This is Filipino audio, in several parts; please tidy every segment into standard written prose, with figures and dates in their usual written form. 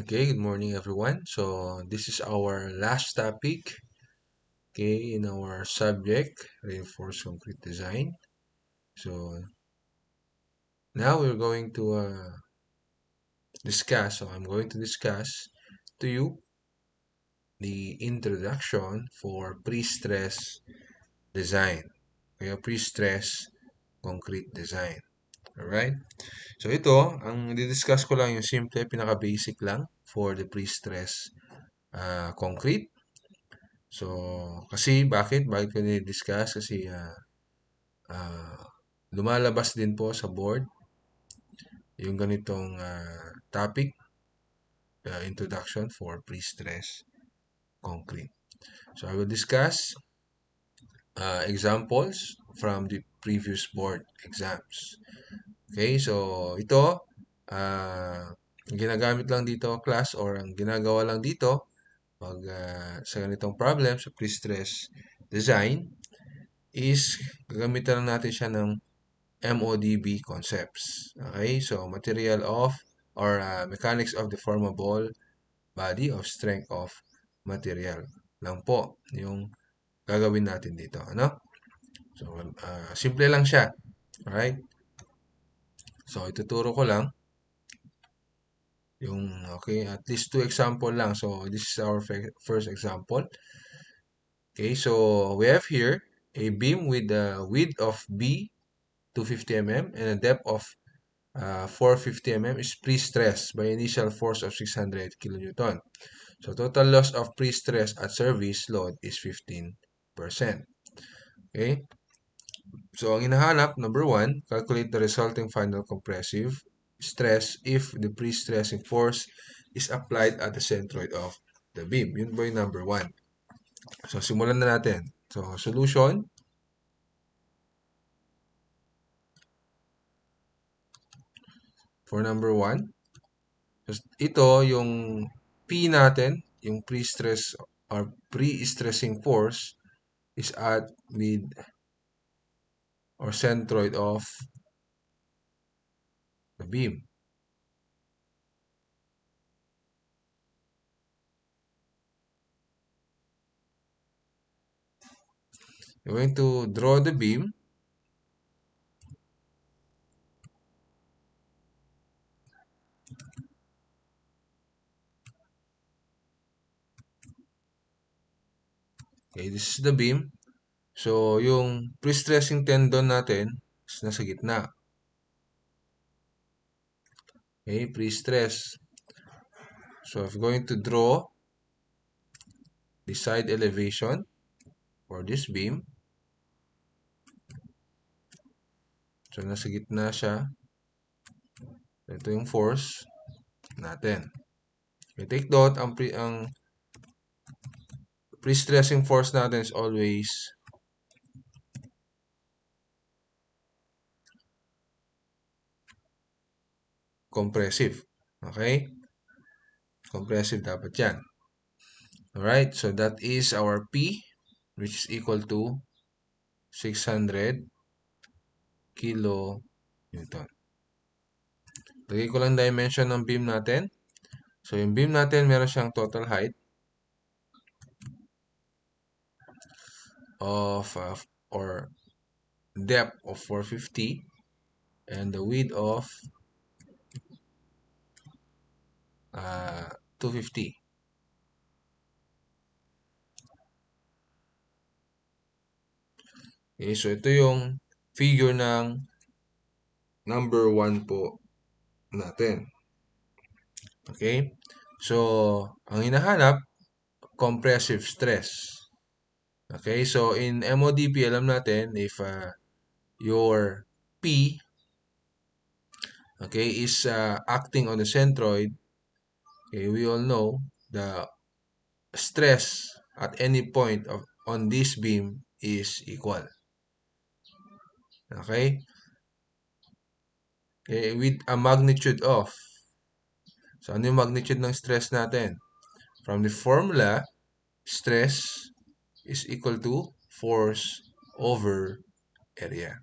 Okay, good morning everyone. So this is our last topic, okay, in our subject, reinforced concrete design. So now we're going to discuss, so I'm going to discuss to you the introduction for pre-stress design. Okay, pre-stress concrete design. Alright? So ito, ang didiscuss ko lang yung simple, pinaka-basic lang for the pre-stress concrete. So, kasi bakit? Bakit ko ni-discuss? Kasi ah, lumalabas din po sa board yung ganitong topic, introduction for pre-stress concrete. So, I will discuss examples from the previous board exams. Okay, so ito, ginagamit lang dito class or ang ginagawa lang dito pag sa ganitong problem sa pre-stress design is gagamitan lang natin siya ng MODB concepts. Okay, so material of or mechanics of deformable body of strength of material lang po yung gagawin natin dito. Ano? So, simple lang siya. Alright? So, ituturo ko lang yung, okay, at least two example lang. So, this is our first example. Okay, so we have here a beam with a width of B 250 mm and a depth of 450 mm is pre-stressed by initial force of 600 kN. So total loss of pre-stress at service load is 15%. Okay? So ang hinahanap, number one, calculate the resulting final compressive stress if the pre-stressing force is applied at the centroid of the beam. Yun po yung number one. So simulan na natin. So solution, for number one, ito yung P natin, yung pre-stress or pre-stressing force is at mid or centroid of the beam. You're going to draw the beam. Okay, this is the beam. So, yung pre-stressing tendon natin is nasa gitna. Okay, pre-stress. So, if you're going to draw the side elevation for this beam, so nasa gitna siya. Ito yung force natin. Okay, take note, ang pre-stressing force natin is always compressive. Okay? Compressive dapat yan. Alright, so that is our P, which is equal to 600 kilonewton. Lagay ko lang dimension ng beam natin. So, yung beam natin, meron siyang total height of, or depth of 450 and the width of 250. Okay, so ito yung figure ng number 1 po natin. Okay? So, ang hinahanap, compressive stress. Okay? So, in MODP, alam natin, if your P, okay, is acting on the centroid, okay, we all know the stress at any point on this beam is equal. Okay? Okay, with a magnitude of. So, ano yung magnitude ng stress natin? From the formula, stress is equal to force over area.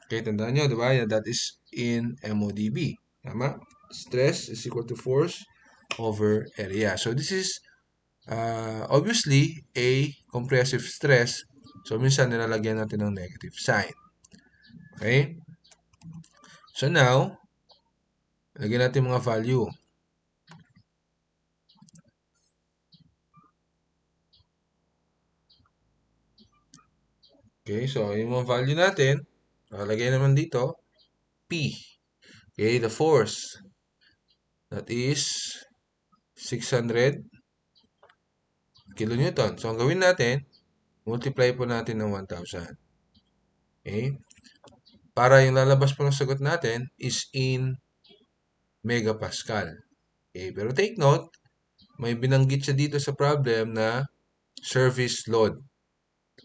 Okay, tandaan nyo, di ba? That is in MODB. Tama? Stress is equal to force over area. So this is obviously a compressive stress. So minsan nilalagyan natin ng negative sign. Okay? So now, lagyan natin mga value. Okay, so yung mga value natin, lagay naman dito, P. Okay, the force. That is 600 kilonewton. So ang gawin natin, multiply po natin ng 1,000. Okay? Para yung lalabas po ng sagot natin is in megapascal. Okay, pero take note, may binanggit siya dito sa problem na service load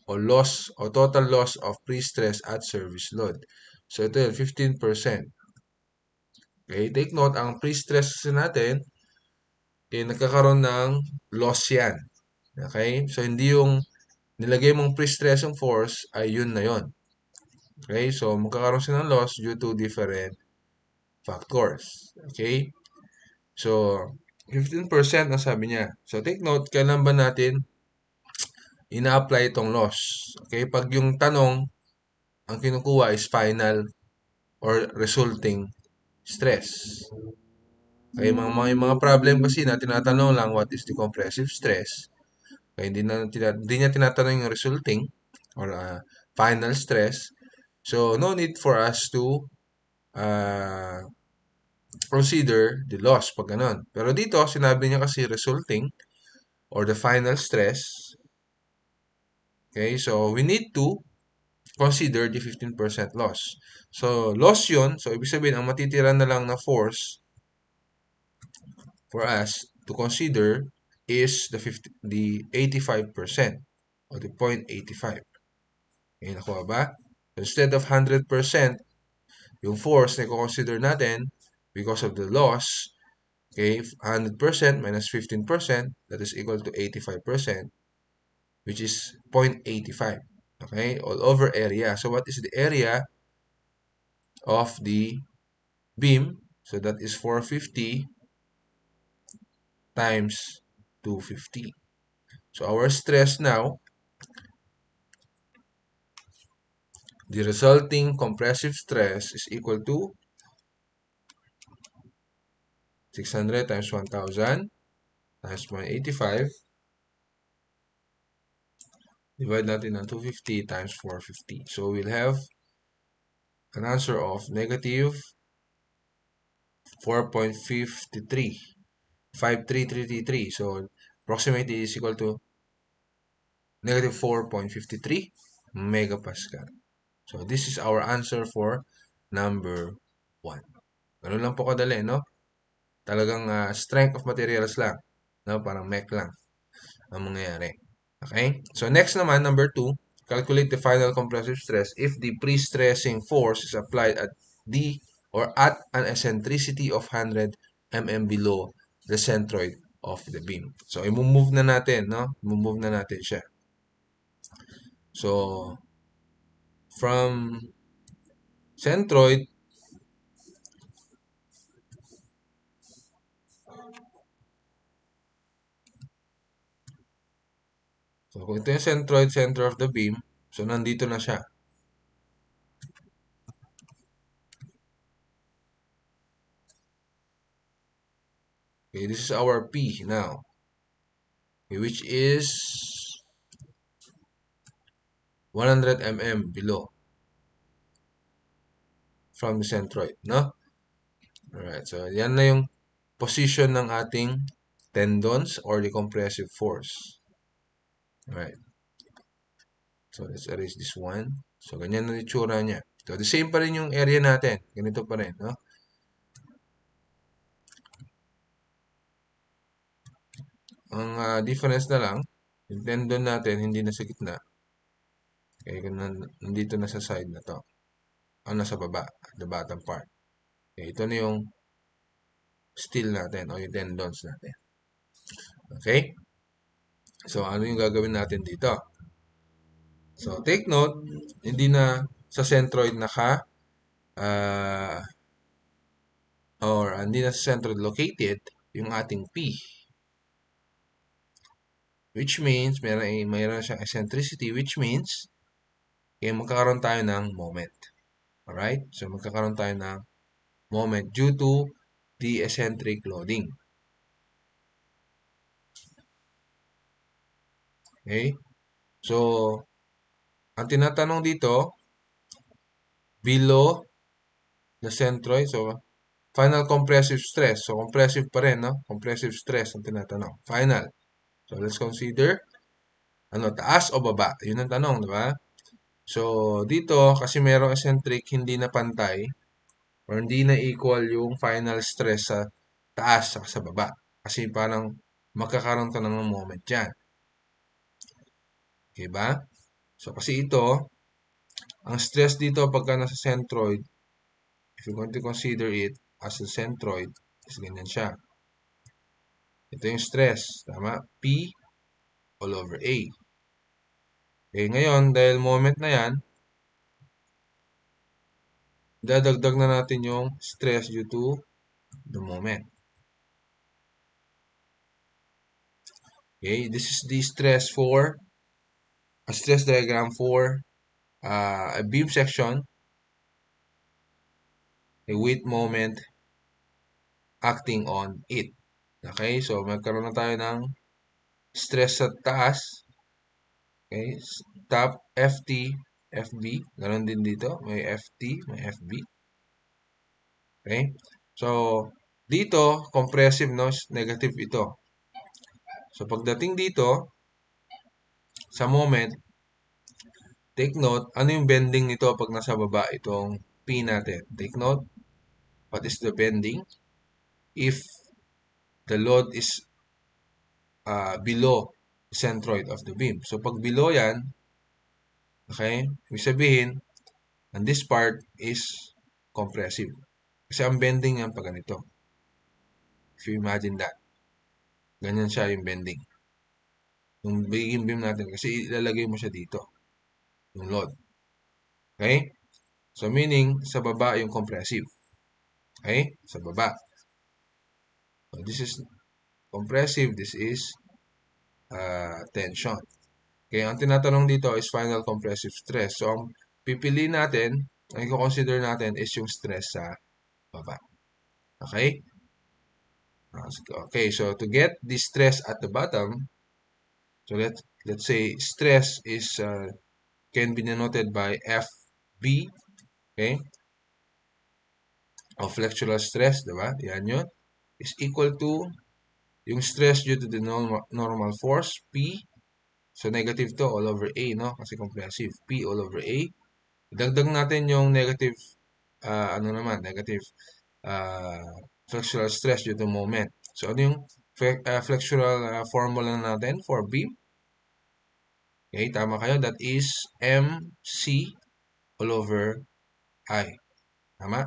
o loss o total loss of pre-stress at service load. So ito yun, 15%. Okay, take note, ang pre-stress natin, nagkakaroon ng loss yan. Okay, so hindi yung nilagay mong pre-stress yung force ay yun na yun. Okay, so magkakaroon siya ng loss due to different factors. Okay, so 15% ang sabi niya. So take note, kailan ba natin ina-apply itong loss? Okay, pag yung tanong, ang kinukuha is final or resulting stress. Okay, mga problem kasi na tinatanong lang what is the compressive stress. Okay, hindi niya tinatanong yung resulting or final stress. So, no need for us to uh, consider the loss pag ganun. Pero dito, sinabi niya kasi resulting or the final stress. Okay, so we need to consider the 15% loss. So, loss yun. So, ibig sabihin, ang matitira na lang na force for us to consider is the 85% or the 0.85. Okay, nakuha ba? So, instead of 100%, yung force na i-consider natin because of the loss, okay, 100% minus 15%, that is equal to 85%, which is 0.85. Okay, all over area. So, what is the area of the beam? So, that is 450 times 250. So, our stress now, the resulting compressive stress is equal to 600 times 1,000 times 0.85. Divide natin ng 250 times 450. So, we'll have an answer of negative 4.53. 53333. So, approximately is equal to negative 4.53 megapascal. So, this is our answer for number 1. Ganun lang po kadali, no? Talagang strength of materials lang. No? Parang mech lang ang mangyayari. Okay? So, next naman, number 2, calculate the final compressive stress if the pre-stressing force is applied at the or at an eccentricity of 100 mm below the centroid of the beam. So, i-move na natin, no? I-move na natin siya. So, from centroid, so kung ito yung centroid, center of the beam, so nandito na siya. Okay, this is our P now, okay, which is 100 mm below from the centroid, no? Alright, so yan na yung position ng ating tendons or the compressive force. Alright. So, let's erase this one. So, ganyan na itsura niya. So, the same pa rin yung area natin. Ganito pa rin, no? Ang difference na lang, yung tendon natin hindi na sa gitna. Okay, nandito na sa side na to. O nasa baba, the bottom part. Okay, ito na yung steel natin o yung tendons natin. Okay? So, ano yung gagawin natin dito? So, take note, hindi na sa centroid uh, hindi na sa centroid located. yung ating P. Which means, mayroon siyang eccentricity, which means, magkakaroon tayo ng moment. Alright? So, magkakaroon tayo ng moment due to the eccentric loading. Okay? So, ang tinatanong dito, below the centroid, so, final compressive stress. So, compressive pa rin, no? Compressive stress ang tinatanong. Final. So, let's consider, taas o baba? Yun ang tanong, di ba? So, dito, kasi merong eccentric, hindi na pantay, or hindi na equal yung final stress sa taas at sa baba. Kasi parang magkakaroon ka ng moment dyan. Okay ba? So, kasi ito, ang stress dito pagka nasa centroid, if you're going to consider it as a centroid, is ganyan siya. Ito yung stress, tama? P all over A. Okay, ngayon, dahil moment na yan, dadagdag na natin yung stress due to the moment. Okay, this is the stress for, a stress diagram for a beam section, a weight moment acting on it. Okay, so magkaroon na tayo ng stress sa taas. Okay, top FT, FB. Ganon din dito. May FT, may FB. Okay, so dito, compressive, no? Negative ito. So pagdating dito, sa moment, take note, ano yung bending nito pag nasa baba itong P natin? Take note, what is the bending? If the load is below the centroid of the beam. So pag below yan, okay, ibig sabihin, and this part is compressive. Kasi ang bending yan pag ganito. If you imagine that. Ganyan siya yung bending. Yung biging beam natin, kasi ilalagay mo siya dito. Yung load. Okay? So meaning, sa baba yung compressive. Okay? Sa baba. So this is compressive, this is tension. Okay, ang tinatanong dito is final compressive stress. So ang pipili natin, ang i-consider natin is yung stress sa baba. Okay? Okay, so to get the stress at the bottom, so let's say stress is can be denoted by FB, okay? O flexural stress, diba? Yan yun. Is equal to yung stress due to the normal force, P. So negative to all over A, no? Kasi compressive. P all over A. Dagdag natin yung negative, negative uh, flexural stress due to moment. So ano yung flexural formula natin for beam? Okay, tama kayo. That is MC all over I. Tama?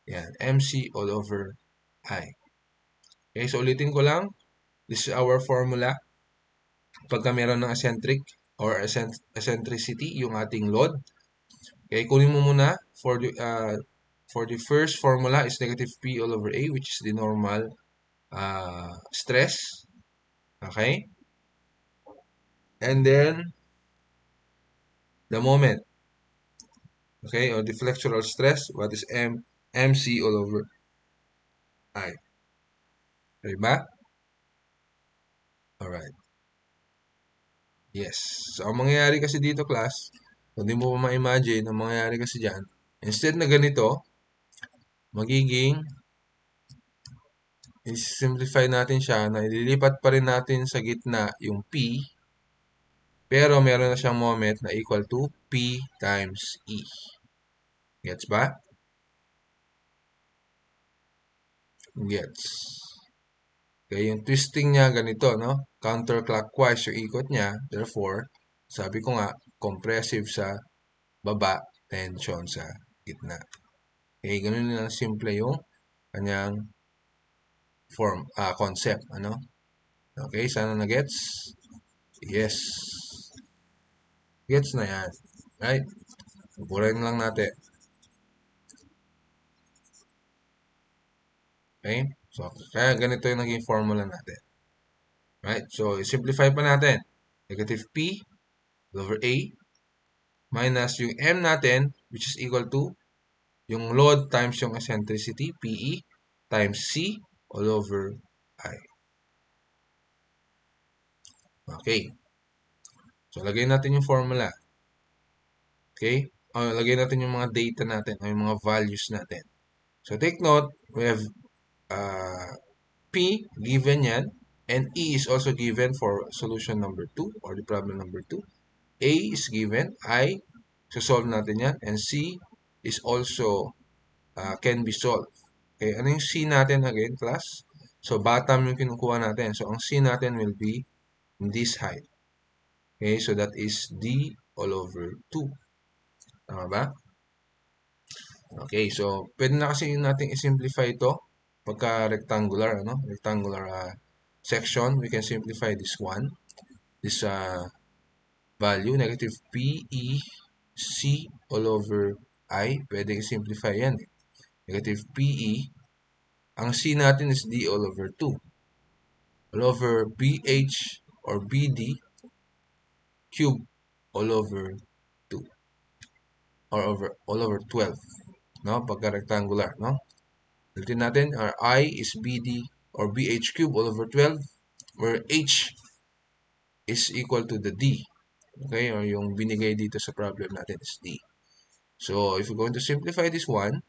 Yan, MC all over I. Okay, so ulitin ko lang. This is our formula. Pagka meron ng eccentric or eccentricity, yung ating load. Okay, kunin mo muna for the first formula is negative P all over A, which is the normal stress. Okay? And then, the moment. Okay? Or the flexural stress. What is MC all over I? Okay ba? Alright. Yes. So, ang mangyayari kasi dito, class, kung di mo pa ma-imagine, ang mangyayari kasi dyan, instead na ganito, magiging, i-simplify natin siya na ililipat pa rin natin sa gitna yung P, pero meron na siyang moment na equal to P times E. Gets ba? Gets. Okay, yung twisting niya ganito, no? Counterclockwise yung ikot niya. Therefore, sabi ko nga, compressive sa baba, tension sa gitna. Okay, ganun lang simple yung kanyang concept, ano? Okay, sana na-gets? Yes. Gets na yan. Right? Purahin lang natin. Okay? So, kaya ganito yung naging formula natin. Right? So, simplify pa natin. Negative P all over A minus yung M natin, which is equal to yung load times yung eccentricity, PE, times C all over I. Okay. So, lagay natin yung formula. Okay? Lagay natin yung mga data natin o yung mga values natin. So, take note, we have uh, P given yan, and E is also given for solution number 2 or the problem number 2. A is given, I, so solve natin yan, and C is also can be solved. Okay, ano yung C natin again, class? So, bottom yung kinukuha natin. So, ang C natin will be this height. Okay, so that is D all over 2. Tama ba? Okay, so pwede na kasi natin i-simplify ito pagka rectangular, ano? Rectangular section, we can simplify this one. This value, negative P, E, C all over I. Pwede i-simplify yan. Negative PE. Ang C natin is D all over 2. All over BH or BD cube all over 2. Or all over 12. No? Pagka rectangular, no? Ulitin natin, our I is BD or BH cube all over 12, where H is equal to the D. Okay, or yung binigay dito sa problem natin is D. So, if you're going to simplify this one,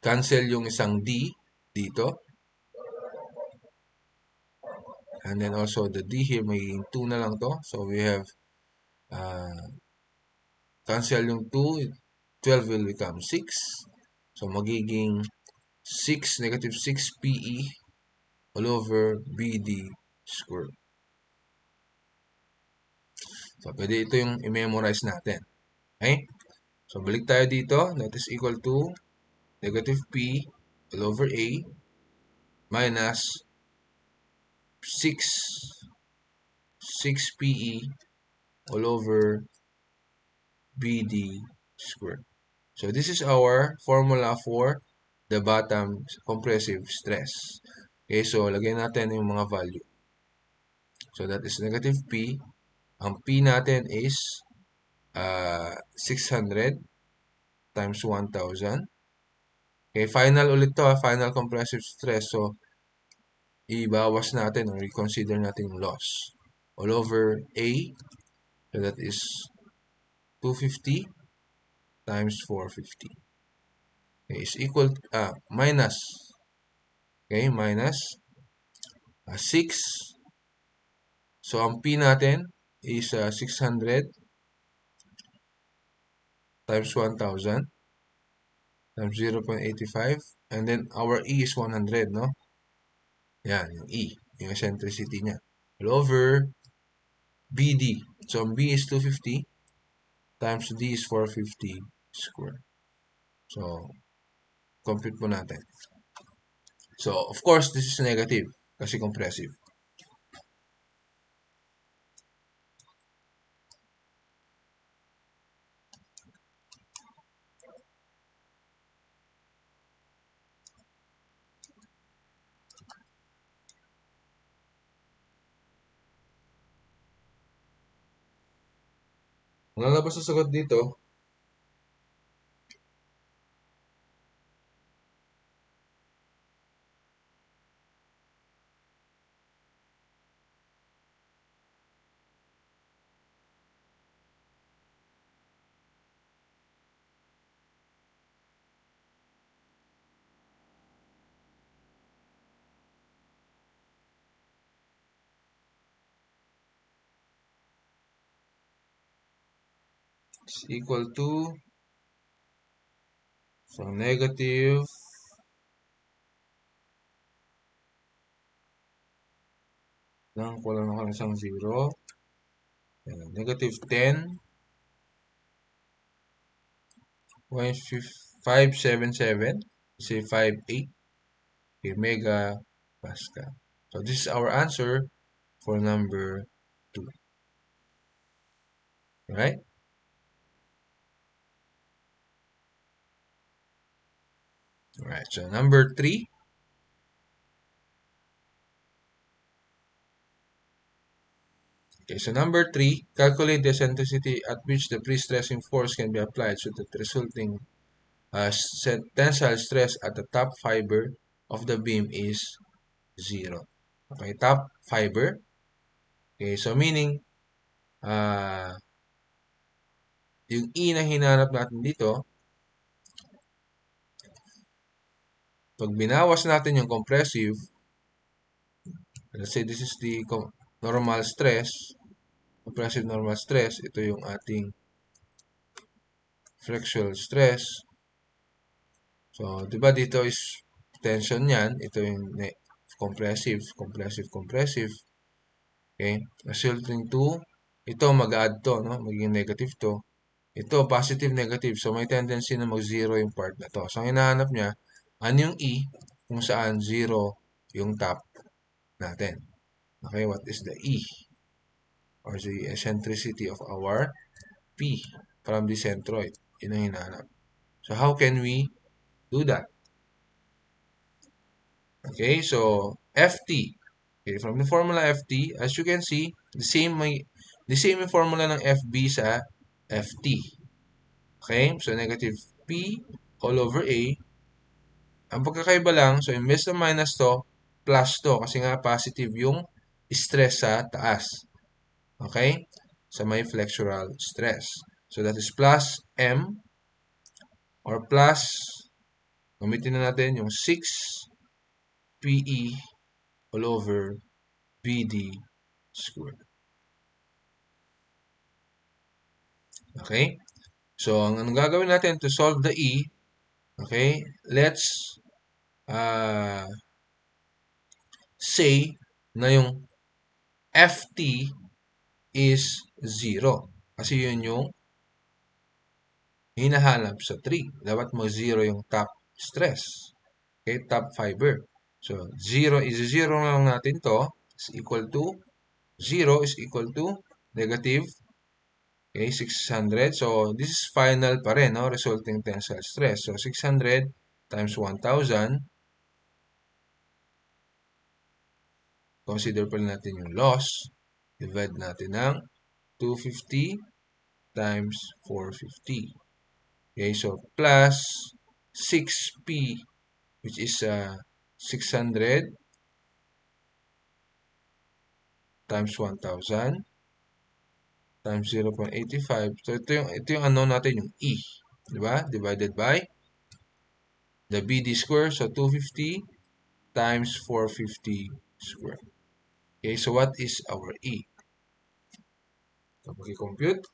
cancel yung isang D dito. And then also the D here, magiging 2 na lang to. So, we have uh, cancel yung 2, 12 will become 6. So, magiging 6, negative 6 PE all over BD squared. So, pwede ito yung i-memorize natin. Okay? So, balik tayo dito. That is equal to negative P all over A minus 6 PE all over BD squared. So, this is our formula for the bottom compressive stress. Okay, so lagyan natin yung mga value. So, that is negative P. Ang P natin is 600 times 1,000. Okay, final ulit to, final compressive stress. So, ibawas natin or i-consider natin yung loss. All over A, so that is 250 times 450. Okay, is equal, minus, okay, minus 6. So, ang P natin is 600 times 1,000 times 0.85. And then, our E is 100, no? Yan, yung E, yung eccentricity niya. All over BD. So, ang B is 250 times D is 450 square. So, compute po natin. So, of course, this is negative kasi compressive. Ang lalabas sa sagot dito is equal to, so negative, kulang ako ng isang 0. Negative 10, 577, say 58, okay, mega Pascal. So this is our answer for number 2. Right? Alright, so number 3. Okay, so number 3, calculate the eccentricity at which the pre-stressing force can be applied so that the resulting tensile stress at the top fiber of the beam is 0. Okay, top fiber. Okay, so meaning, uh, yung E na hinanap natin dito, pag binawas natin yung compressive, let's say this is the normal stress, compressive normal stress, ito yung ating flexural stress. So, di ba dito is tension yan, ito yung compressive, compressive, compressive. Okay, resulting to, ito mag-add to, no? Magiging negative to. Ito, positive, negative. So, may tendency na mag-zero yung part na to. So, ang hinahanap niya, ano yung E kung saan zero yung top natin. Okay, what is the E? Or the eccentricity of our P from the centroid. Yun ang hinahanap. So, how can we do that? Okay, so Ft. Okay, from the formula Ft, as you can see, the same yung formula ng Fb sa Ft. Okay, so negative P all over A. Ang pagkakaiba lang, so imbes na minus to, plus to, kasi nga positive yung stress sa taas. Okay, sa may flexural stress. So that is plus M or plus, gamitin na natin yung 6 PE all over BD squared. Okay? So, ang gagawin natin to solve the E, okay, let's uh, say na yung Ft is 0. Kasi yun yung hinahanap sa tree. Dapat mag-0 yung top stress. Okay, top fiber. So, 0 is 0 lang natin to is equal to 0 is equal to negative. Okay, 600. So, this is final pa rin, no? Resulting tensile stress. So, 600 times 1,000. Consider pa rin natin yung loss. Divide natin ng 250 times 450. Okay, so plus 6P, which is 600 times 1,000 times 0.85. So, ito yung ano natin, yung E. Diba? Divided by the BD square. So, 250 times 450 square. Okay, so what is our E? So, compute.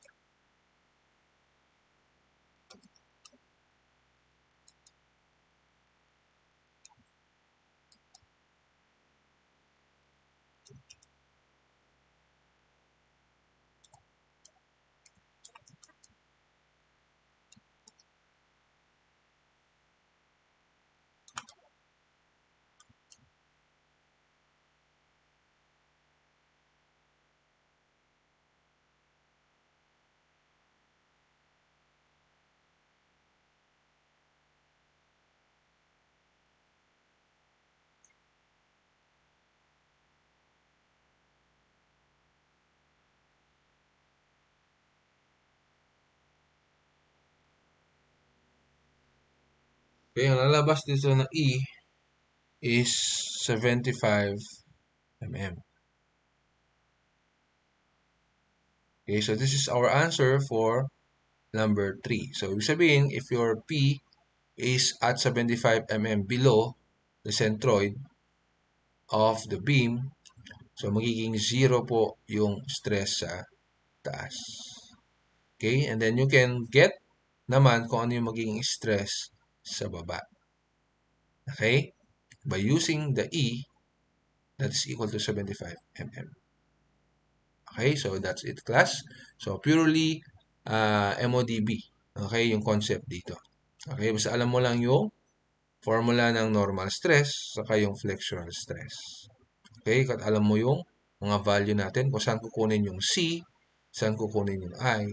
Okay, ang lalabas dito na E is 75 mm. Okay, so this is our answer for number 3. So, ibig sabihin, if your P is at 75 mm below the centroid of the beam, so magiging 0 po yung stress sa taas. Okay, and then you can get naman kung ano yung magiging stress sa baba. Okay, by using the E that is equal to 75 mm. Okay, so that's it, class. So, purely MODB. Okay, yung concept dito. Okay, basta alam mo lang yung formula ng normal stress saka yung flexural stress. Okay, at alam mo yung mga value natin kung saan kukunin yung C, saan kukunin yung I,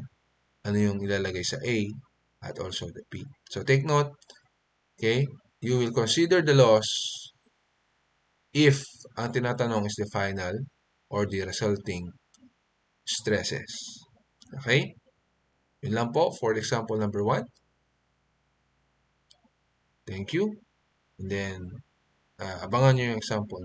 ano yung ilalagay sa A, at also the P. So, take note, okay, you will consider the loss if ang tinatanong is the final or the resulting stresses. Okay? Yun lang po for example number 1. Thank you. And then, abangan nyo yung example